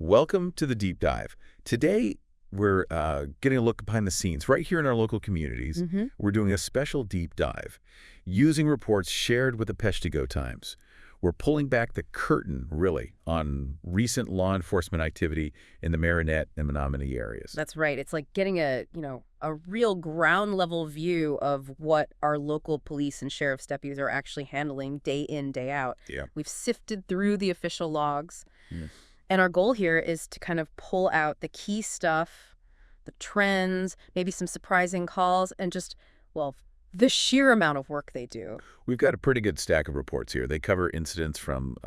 Welcome to the Deep Dive. Today, we're getting a look behind the scenes right here in our local communities. We're doing a special deep dive using reports shared with the Peshtigo Times. We're pulling back the curtain, really, on recent law enforcement activity in the Marinette and Menominee areas. That's right. It's like getting a real ground level view of what our local police and sheriff's deputies are actually handling day in, day out. Yeah. We've sifted through the official logs. Mm. And our goal here is to kind of pull out the key stuff, the trends, maybe some surprising calls, and just, well, the sheer amount of work they do. We've got a pretty good stack of reports here. They cover incidents from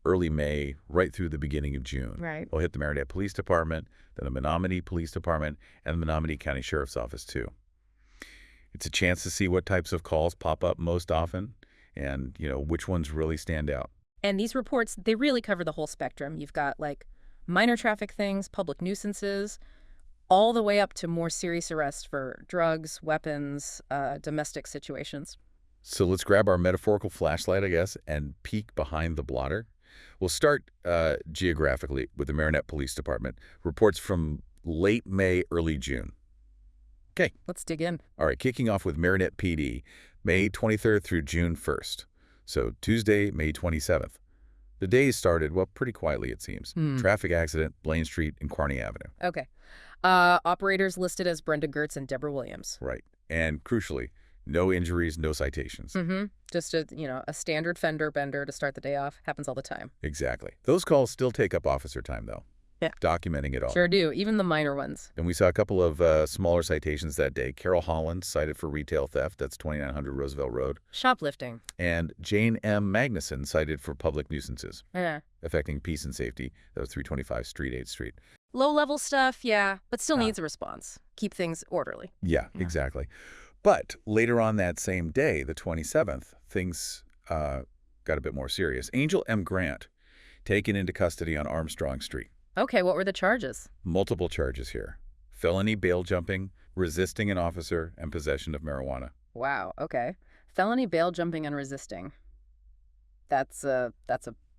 early May right through the beginning of June. Right. We'll hit the Marinette Police Department, then the Menominee Police Department, and the Menominee County Sheriff's Office, too. It's a chance to see what types of calls pop up most often and, which ones really stand out. And these reports, they really cover the whole spectrum. You've got, like, minor traffic things, public nuisances, all the way up to more serious arrests for drugs, weapons, domestic situations. So let's grab our metaphorical flashlight, I guess, and peek behind the blotter. We'll start geographically with the Marinette Police Department. Reports from late May, early June. Okay. Let's dig in. All right, kicking off with Marinette PD, May 23rd through June 1st. So Tuesday, May 27th. The day started, well, pretty quietly, it seems. Traffic accident, Blaine Street and Kearney Avenue. Okay. Operators listed as Brenda Gertz and Deborah Williams. Right. And crucially, no injuries, no citations. Just a standard fender bender to start the day off. Happens all the time. Exactly. Those calls still take up officer time, though. Yeah. Documenting it all. Sure do, even the minor ones. And we saw a couple of smaller citations that day. Carol Holland cited for retail theft. That's 2900 Roosevelt Road. Shoplifting. And Jane M. Magnuson cited for public nuisances Yeah. affecting peace and safety. That was 325 Street, 8th Street. Low-level stuff, yeah, but still needs a response. Keep things orderly. Yeah, exactly. But later on that same day, the 27th, things got a bit more serious. Angel M. Grant taken into custody on Armstrong Street. Okay, what were the charges? Multiple charges here. Felony bail jumping, resisting an officer, and possession of marijuana. Wow, okay. Felony bail jumping and resisting. That's a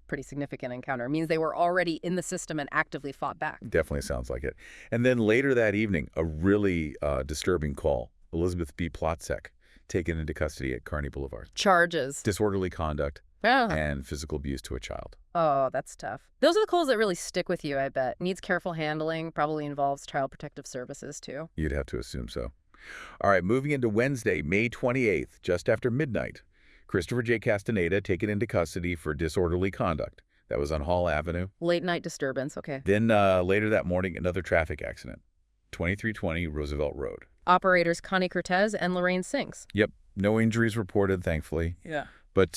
pretty significant encounter. It means they were already in the system and actively fought back. Definitely sounds like it. And then later that evening, a really disturbing call. Elizabeth B. Plotzek taken into custody at Kearney Boulevard. Charges. Disorderly conduct and physical abuse to a child. Oh, that's tough. Those are the calls that really stick with you, I bet. Needs careful handling, probably involves Child Protective Services, too. You'd have to assume so. All right, moving into Wednesday, May 28th, just after midnight. Christopher J. Castaneda taken into custody for disorderly conduct. That was on Hall Avenue. Late night disturbance, okay. Then later that morning, another traffic accident. 2320 Roosevelt Road. Operators Connie Cortez and Lorraine Sinks. Yep, no injuries reported, thankfully. Yeah. But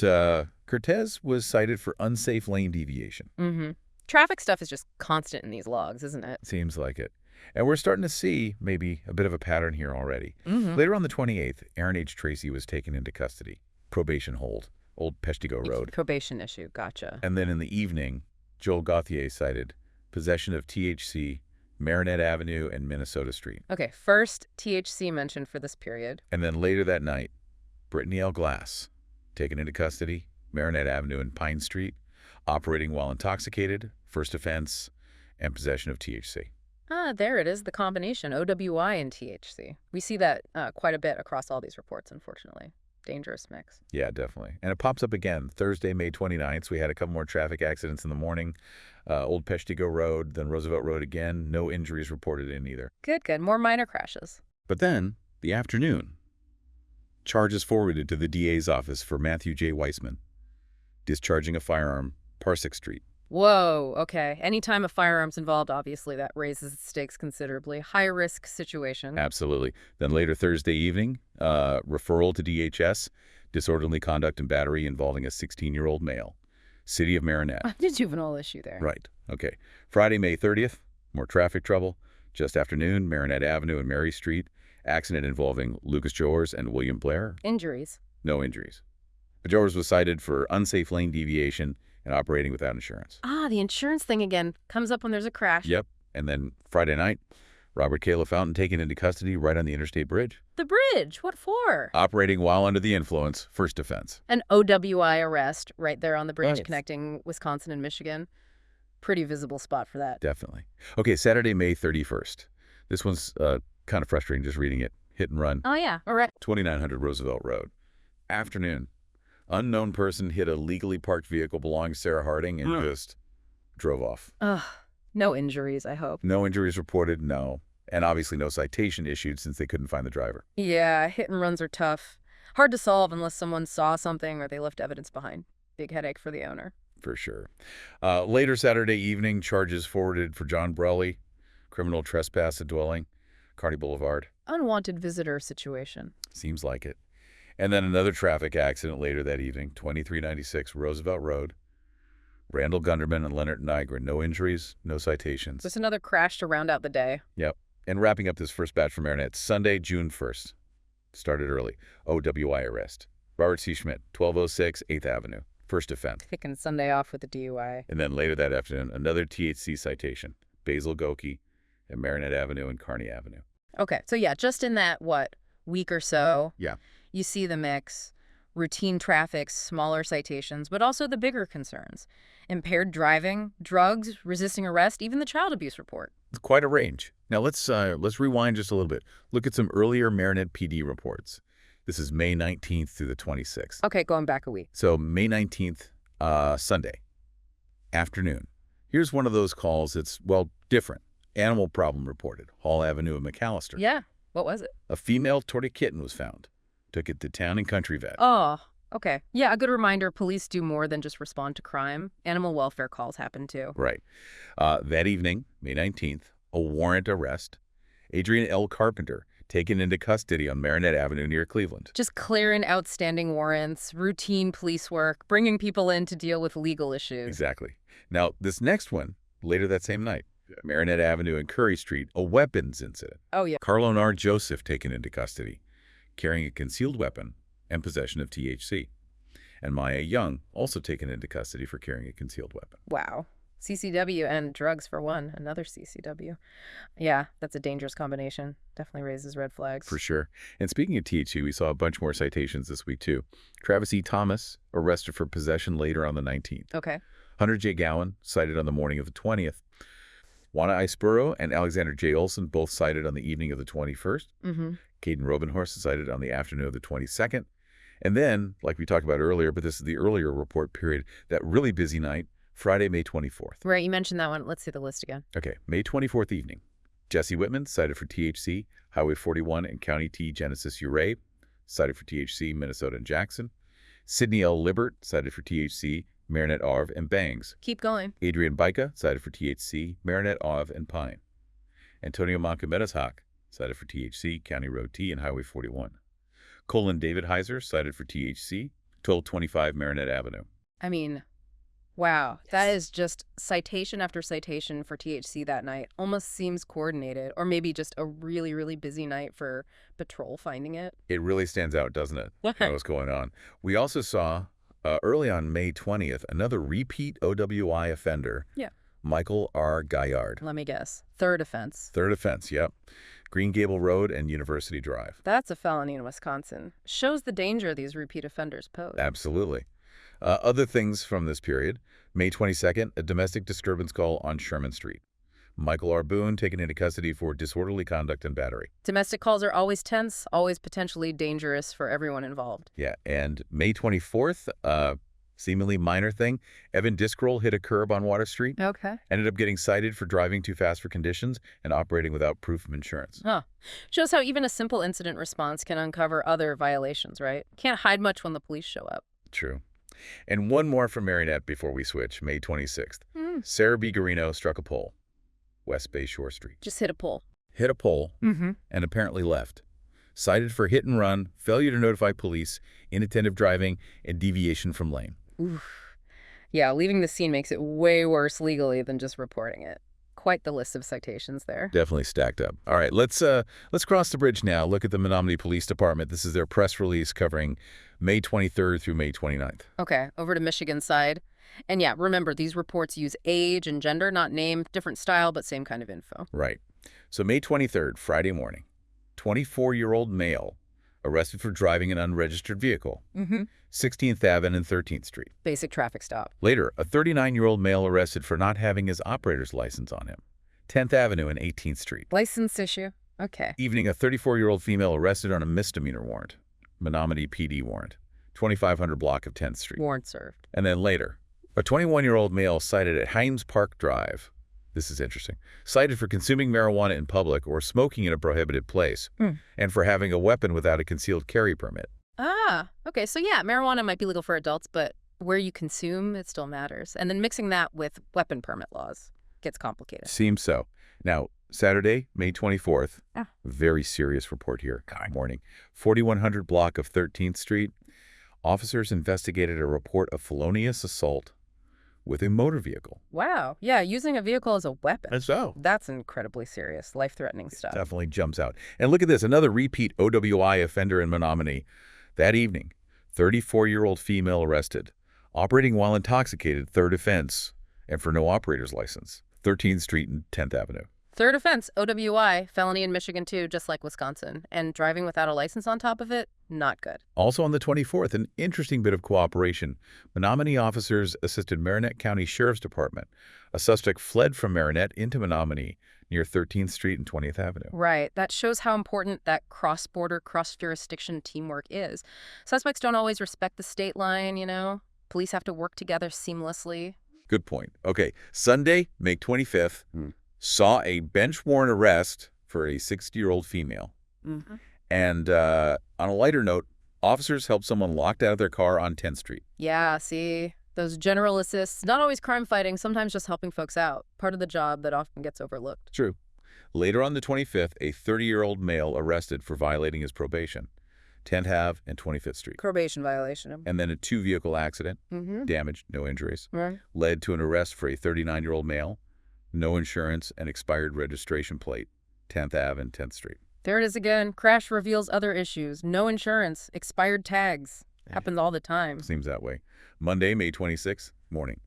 Cortez was cited for unsafe lane deviation. Traffic stuff is just constant in these logs, isn't it? Seems like it. And we're starting to see maybe a bit of a pattern here already. Later on the 28th, Aaron H. Tracy was taken into custody. Probation hold, Old Peshtigo Road. Probation issue, gotcha. And then in the evening, Joel Gauthier cited possession of THC, Marinette Avenue and Minnesota Street. Okay, first THC mentioned for this period. And then later that night, Brittany L. Glass, taken into custody, Marinette Avenue and Pine Street, operating while intoxicated, first offense, and possession of THC. Ah, there it is, the combination, OWI and THC. We see that quite a bit across all these reports, unfortunately. Dangerous mix. Yeah, definitely. And it pops up again Thursday, May 29th. So we had a couple more traffic accidents in the morning. Old Peshtigo Road, then Roosevelt Road again. No injuries reported in either. Good, good. More minor crashes. But then, the afternoon, charges forwarded to the DA's office for Matthew J. Weissman, discharging a firearm, Parsec Street. Whoa, okay. Anytime a firearm's involved, obviously that raises the stakes considerably. High-risk situation. Absolutely. Then later Thursday evening, referral to DHS, disorderly conduct and battery involving a 16-year-old male. City of Marinette. The juvenile issue there. Right. Okay. Friday, May 30th, more traffic trouble. Just afternoon, Marinette Avenue and Mary Street. Accident involving Lucas Jowers and William Blair. Injuries. No injuries. Jowers was cited for unsafe lane deviation and operating without insurance. Ah, the insurance thing again. Comes up when there's a crash. Yep. And then Friday night, Robert K. LaFountain taken into custody right on the interstate bridge. The bridge? What for? Operating while under the influence, first offense. An OWI arrest right there on the bridge Right. connecting Wisconsin and Michigan. Pretty visible spot for that. Definitely. Okay, Saturday, May 31st. This one's kind of frustrating just reading it. Hit and run. Oh, yeah. All right. 2900 Roosevelt Road. Afternoon. Unknown person hit a legally parked vehicle belonging to Sarah Harding and just drove off. Ugh. No injuries, I hope. No injuries reported, no. And obviously no citation issued since they couldn't find the driver. Yeah, hit and runs are tough. Hard to solve unless someone saw something or they left evidence behind. Big headache for the owner. For sure. Later Saturday evening, charges forwarded for John Brelly, criminal trespass at dwelling, Kearney Boulevard. Unwanted visitor situation. Seems like it. And then another traffic accident later that evening, 2396 Roosevelt Road. Randall Gunderman and Leonard Nygren. No injuries, no citations. Just another crash to round out the day. Yep. And wrapping up this first batch from Marinette, Sunday, June 1st. Started early. OWI arrest. Robert C. Schmidt, 1206 8th Avenue. First offense. Kicking Sunday off with a DUI. And then later that afternoon, another THC citation. Basil Goki at Marinette Avenue and Kearney Avenue. Okay, so yeah, just in that, week or so, Yeah. you see the mix. Routine traffic, smaller citations, but also the bigger concerns. Impaired driving, drugs, resisting arrest, even the child abuse report. It's quite a range. Now let's rewind just a little bit. Look at some earlier Marinette PD reports. This is May 19th through the 26th. Okay, going back a week. So May 19th, Sunday, afternoon. Here's one of those calls that's, well, different. Animal problem reported. Hall Avenue of McAllister. Yeah, what was it? A female tortoise kitten was found. Took it to Town and Country Vet. Oh, okay. Yeah, a good reminder, police do more than just respond to crime. Animal welfare calls happen too. Right. That evening, May 19th, a warrant arrest. Adrian L. Carpenter, taken into custody on Marinette Avenue near Cleveland. Just clearing outstanding warrants, routine police work, bringing people in to deal with legal issues. Exactly. Now, this next one, later that same night, Marinette Avenue and Curry Street, a weapons incident. Oh, yeah. Carlone R. Joseph taken into custody, carrying a concealed weapon and possession of THC. And Maya Young also taken into custody for carrying a concealed weapon. Wow. CCW and drugs for one. Another CCW. Yeah, that's a dangerous combination. Definitely raises red flags. For sure. And speaking of THC, we saw a bunch more citations this week, too. Travis E. Thomas, arrested for possession later on the 19th. Okay. Hunter J. Gowan, cited on the morning of the 20th. Juana Iceboro and Alexander J. Olson, both cited on the evening of the 21st. Mm-hmm. Caden Robenhorst cited on the afternoon of the 22nd. And then, like we talked about earlier, but this is the earlier report period, that really busy night, Friday, May 24th. Right, you mentioned that one. Let's see the list again. Okay, May 24th evening. Jesse Whitman, cited for THC, Highway 41 and County T. Genesis Uray, cited for THC, Minnesota and Jackson. Sidney L. Libert, cited for THC, Marinette Ave and Bangs. Keep going. Adrian Bica, cited for THC, Marinette Ave and Pine. Antonio Mancamedas-Hawk, cited for THC, County Road T and Highway 41. Colin David Heiser, cited for THC, 1225 Marinette Avenue. I mean, wow. That is just citation after citation for THC that night. Almost seems coordinated, or maybe just a really, really busy night for patrol finding it. It really stands out, doesn't it? What's going on? We also saw, early on May 20th, another repeat OWI offender. Yeah. Michael R. Gaillard. Let me guess. Third offense. Third offense, yep. Green Gable Road and University Drive. That's a felony in Wisconsin. Shows the danger these repeat offenders pose. Absolutely. Other things from this period. May 22nd, a domestic disturbance call on Sherman Street. Michael R. Boone taken into custody for disorderly conduct and battery. Domestic calls are always tense, always potentially dangerous for everyone involved. Yeah, and May 24th, seemingly minor thing, Evan Discroll hit a curb on Water Street. Okay. Ended up getting cited for driving too fast for conditions and operating without proof of insurance. Huh. Shows how even a simple incident response can uncover other violations, right? Can't hide much when the police show up. True. And one more from Marinette before we switch, May 26th. Sarah B. Garino struck a pole, West Bay Shore Street. Just hit a pole. Hit a pole and apparently left. Cited for hit and run, failure to notify police, inattentive driving, and deviation from lane. Oof. Yeah, leaving the scene makes it way worse legally than just reporting it. Quite the list of citations there. Definitely stacked up. All right, let's cross the bridge now. Look at the Menominee Police Department. This is their press release covering May 23rd through May 29th. Okay, over to Michigan side. And yeah, remember, these reports use age and gender, not name, different style, but same kind of info. Right. So May 23rd, Friday morning, 24-year-old male arrested for driving an unregistered vehicle. 16th Avenue and 13th Street. Basic traffic stop. Later, a 39-year-old male arrested for not having his operator's license on him. 10th Avenue and 18th Street. License issue. Okay. Evening, a 34-year-old female arrested on a misdemeanor warrant. Menominee PD warrant. 2500 block of 10th Street. Warrant served. And then later, a 21-year-old male cited at Himes Park Drive. This is interesting. Cited for consuming marijuana in public or smoking in a prohibited place, and for having a weapon without a concealed carry permit. Ah, okay. So yeah, marijuana might be legal for adults, but where you consume, it still matters. And then mixing that with weapon permit laws gets complicated. Seems so. Now, Saturday, May 24th, very serious report here. Morning. 4100 block of 13th Street. Officers investigated a report of felonious assault with a motor vehicle. Wow. Yeah, using a vehicle as a weapon. And so? That's incredibly serious, life-threatening stuff. Definitely jumps out. And look at this, another repeat OWI offender in Menominee. That evening, 34-year-old female arrested, operating while intoxicated, third offense, and for no operator's license. 13th Street and 10th Avenue. Third offense, OWI, felony in Michigan too, just like Wisconsin. And driving without a license on top of it, not good. Also on the 24th, an interesting bit of cooperation. Menominee officers assisted Marinette County Sheriff's Department. A suspect fled from Marinette into Menominee near 13th Street and 20th Avenue. Right. That shows how important that cross-border, cross-jurisdiction teamwork is. Suspects don't always respect the state line, you know? Police have to work together seamlessly. Good point. Okay, Sunday, May 25th, saw a bench warrant arrest for a 60-year-old female. And on a lighter note, officers helped someone locked out of their car on 10th Street. Yeah, see, those general assists, not always crime fighting, sometimes just helping folks out. Part of the job that often gets overlooked. True. Later on the 25th, a 30-year-old male arrested for violating his probation. 10th Ave and 25th Street. Probation violation. And then a two-vehicle accident, damage, no injuries, led to an arrest for a 39-year-old male, no insurance, and expired registration plate, 10th Ave and 10th Street. There it is again. Crash reveals other issues. No insurance, expired tags. Happens all the time. Seems that way. Monday, May 26th, morning.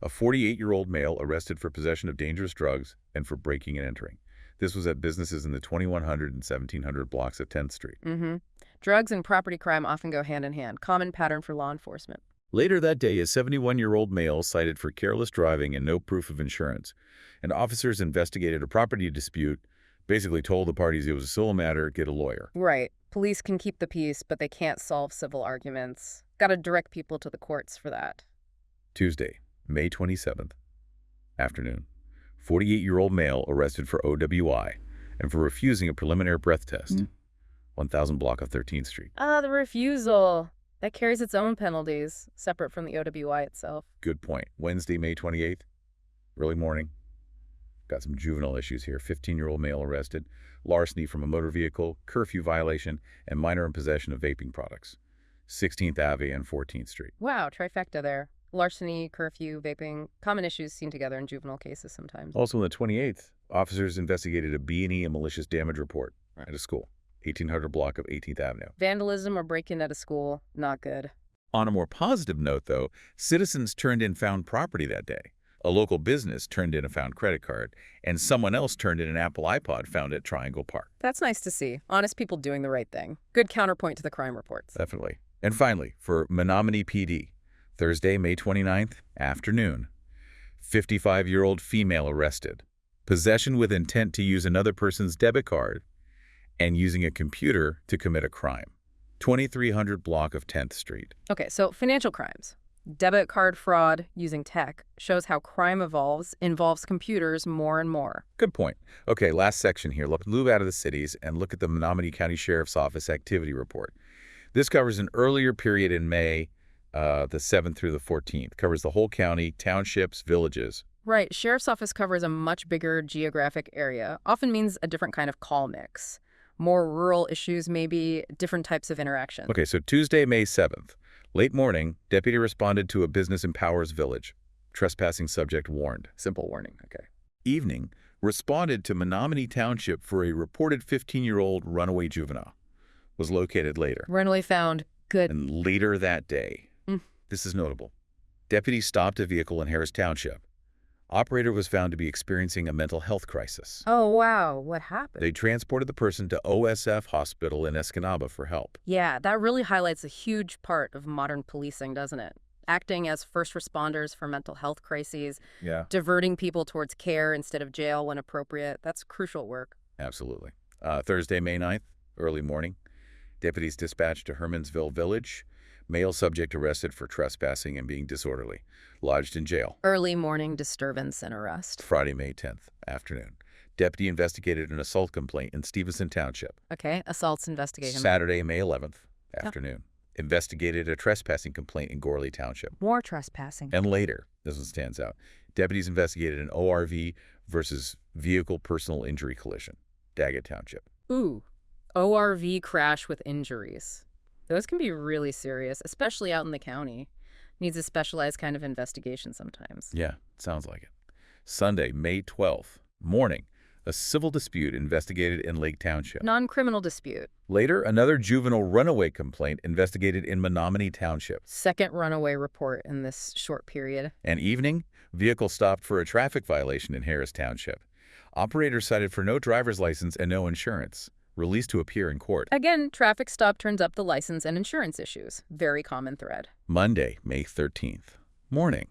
A 48-year-old male arrested for possession of dangerous drugs and for breaking and entering. This was at businesses in the 2100 and 1700 blocks of 10th Street. Drugs and property crime often go hand in hand. Common pattern for law enforcement. Later that day, a 71-year-old male cited for careless driving and no proof of insurance. And officers investigated a property dispute, basically told the parties it was a civil matter, get a lawyer. Right. Police can keep the peace, but they can't solve civil arguments. Got to direct people to the courts for that. Tuesday, May 27th, afternoon. 48-year-old male arrested for OWI and for refusing a preliminary breath test. 1000 block of 13th Street. Ah, the refusal. That carries its own penalties, separate from the OWI itself. Good point. Wednesday, May 28th, early morning. Got some juvenile issues here. 15-year-old male arrested, larceny from a motor vehicle, curfew violation, and minor in possession of vaping products. 16th Ave and 14th Street. Wow, trifecta there. Larceny, curfew, vaping, common issues seen together in juvenile cases sometimes. Also on the 28th, officers investigated a B&E and malicious damage report at a school. 1800 block of 18th Avenue. Vandalism or break-in at a school, not good. On a more positive note, though, citizens turned in found property that day. A local business turned in a found credit card, and someone else turned in an Apple iPod found at Triangle Park. That's nice to see. Honest people doing the right thing. Good counterpoint to the crime reports. Definitely. And finally, for Menominee PD, Thursday, May 29th, afternoon. 55-year-old female arrested. Possession with intent to use another person's debit card and using a computer to commit a crime. 2300 block of 10th Street. Okay, so financial crimes. Debit card fraud using tech shows how crime involves computers more and more. Good point. Okay, last section here. Let's move out of the cities and look at the Menominee County Sheriff's Office activity report. This covers an earlier period in May, the 7th through the 14th. Covers the whole county, townships, villages. Right. Sheriff's Office covers a much bigger geographic area. Often means a different kind of call mix. More rural issues, maybe different types of interaction. Okay, so Tuesday, May 7th. Late morning, deputy responded to a business in Powers Village. Trespassing subject warned. Simple warning, okay. Evening, responded to Menominee Township for a reported 15-year-old runaway juvenile. Was located later. Runaway found. Good. And later that day, this is notable, deputies stopped a vehicle in Harris Township. Operator was found to be experiencing a mental health crisis. Oh, wow. What happened? They transported the person to OSF Hospital in Escanaba for help. Yeah, that really highlights a huge part of modern policing, doesn't it? Acting as first responders for mental health crises, Yeah. diverting people towards care instead of jail when appropriate. That's crucial work. Absolutely. Thursday, May 9th, early morning. Deputies dispatched to Hermansville Village. Male subject arrested for trespassing and being disorderly. Lodged in jail. Early morning disturbance and arrest. Friday, May 10th, afternoon. Deputy investigated an assault complaint in Stevenson Township. Okay, assaults investigation. Saturday, May 11th, afternoon. Investigated a trespassing complaint in Gorley Township. More trespassing. And later, this one stands out, deputies investigated an ORV versus vehicle personal injury collision, Daggett Township. Ooh, ORV crash with injuries. Those can be really serious, especially out in the county. Needs a specialized kind of investigation sometimes. Yeah, sounds like it. Sunday, May 12th, morning. A civil dispute investigated in Lake Township. Non-criminal dispute. Later, another juvenile runaway complaint investigated in Menominee Township. Second runaway report in this short period. And evening, vehicle stopped for a traffic violation in Harris Township. Operator cited for no driver's license and no insurance. Released to appear in court. Again, traffic stop turns up the license and insurance issues. Very common thread. Monday, May 13th, morning.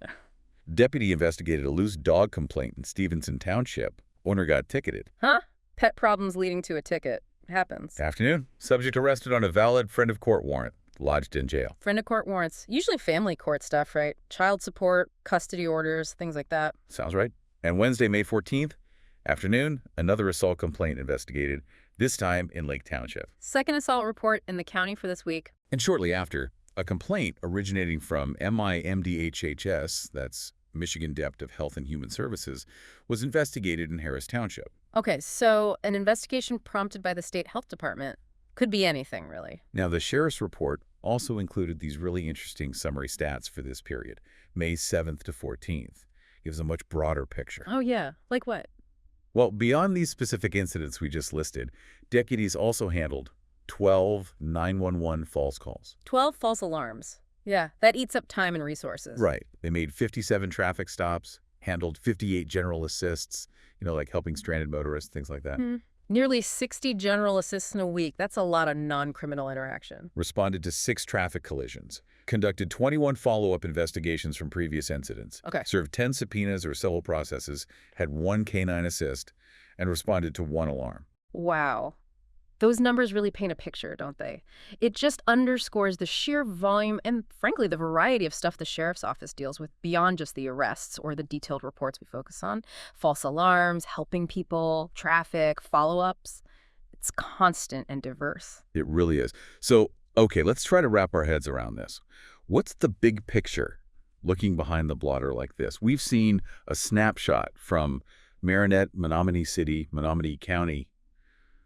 Deputy investigated a loose dog complaint in Stevenson Township. Owner got ticketed. Huh? Pet problems leading to a ticket. Happens. Afternoon, subject arrested on a valid friend of court warrant. Lodged in jail. Friend of court warrants. Usually family court stuff, right? Child support, custody orders, things like that. Sounds right. And Wednesday, May 14th, afternoon, another assault complaint investigated, this time in Lake Township. Second assault report in the county for this week. And shortly after, a complaint originating from MIMDHHS, that's Michigan Dept of Health and Human Services, was investigated in Harris Township. Okay, so an investigation prompted by the state health department. Could be anything, really. Now, the sheriff's report also included these really interesting summary stats for this period, May 7th to 14th. Gives a much broader picture. Oh, yeah. Like what? Well, beyond these specific incidents we just listed, deputies also handled 12 911 false calls. 12 false alarms. Yeah, that eats up time and resources. Right. They made 57 traffic stops, handled 58 general assists, like helping stranded motorists, things like that. Nearly 60 general assists in a week. That's a lot of non-criminal interaction. Responded to 6 traffic collisions. Conducted 21 follow-up investigations from previous incidents. Okay. Served 10 subpoenas or civil processes, had 1 canine assist, and responded to 1 alarm. Wow. Those numbers really paint a picture, don't they? It just underscores the sheer volume and, frankly, the variety of stuff the sheriff's office deals with beyond just the arrests or the detailed reports we focus on. False alarms, helping people, traffic, follow-ups. It's constant and diverse. It really is. So, okay, let's try to wrap our heads around this. What's the big picture looking behind the blotter like this? We've seen a snapshot from Marinette, Menominee City, Menominee County,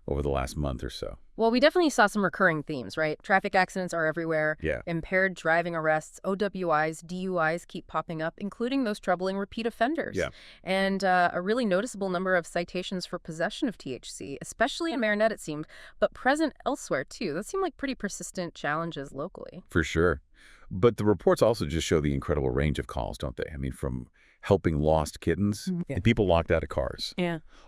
over the last month or so. Well, we definitely saw some recurring themes, right? Traffic accidents are everywhere. Yeah. Impaired driving arrests, OWIs, DUIs keep popping up, including those troubling repeat offenders. Yeah. And a really noticeable number of citations for possession of THC, especially in Marinette, it seemed, but present elsewhere, too. Those seem like pretty persistent challenges locally. For sure. But the reports also just show the incredible range of calls, don't they? I mean, from helping lost kittens and people locked out of cars,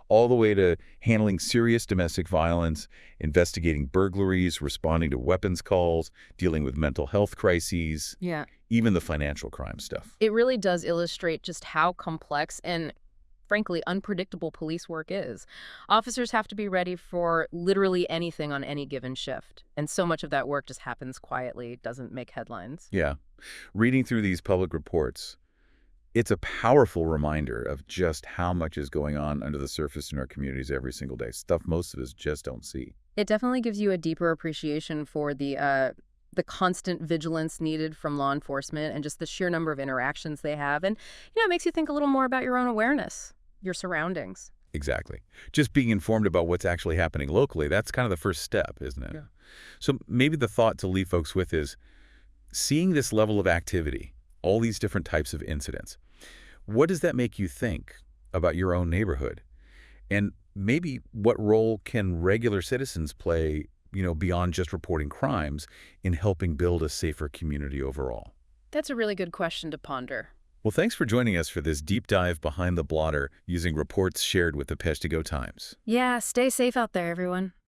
all the way to handling serious domestic violence, investigating burglaries, responding to weapons calls, dealing with mental health crises, even the financial crime stuff. It really does illustrate just how complex and, frankly, unpredictable police work is. Officers have to be ready for literally anything on any given shift. And so much of that work just happens quietly, doesn't make headlines. Yeah. Reading through these public reports, it's a powerful reminder of just how much is going on under the surface in our communities every single day, stuff most of us just don't see. It definitely gives you a deeper appreciation for the constant vigilance needed from law enforcement and just the sheer number of interactions they have. And, it makes you think a little more about your own awareness, your surroundings. Exactly. Just being informed about what's actually happening locally, that's kind of the first step, isn't it? Yeah. So maybe the thought to leave folks with is seeing this level of activity, all these different types of incidents, what does that make you think about your own neighborhood? And maybe what role can regular citizens play, beyond just reporting crimes in helping build a safer community overall? That's a really good question to ponder. Well, thanks for joining us for this deep dive behind the blotter using reports shared with the Peshtigo Times. Yeah, stay safe out there, everyone.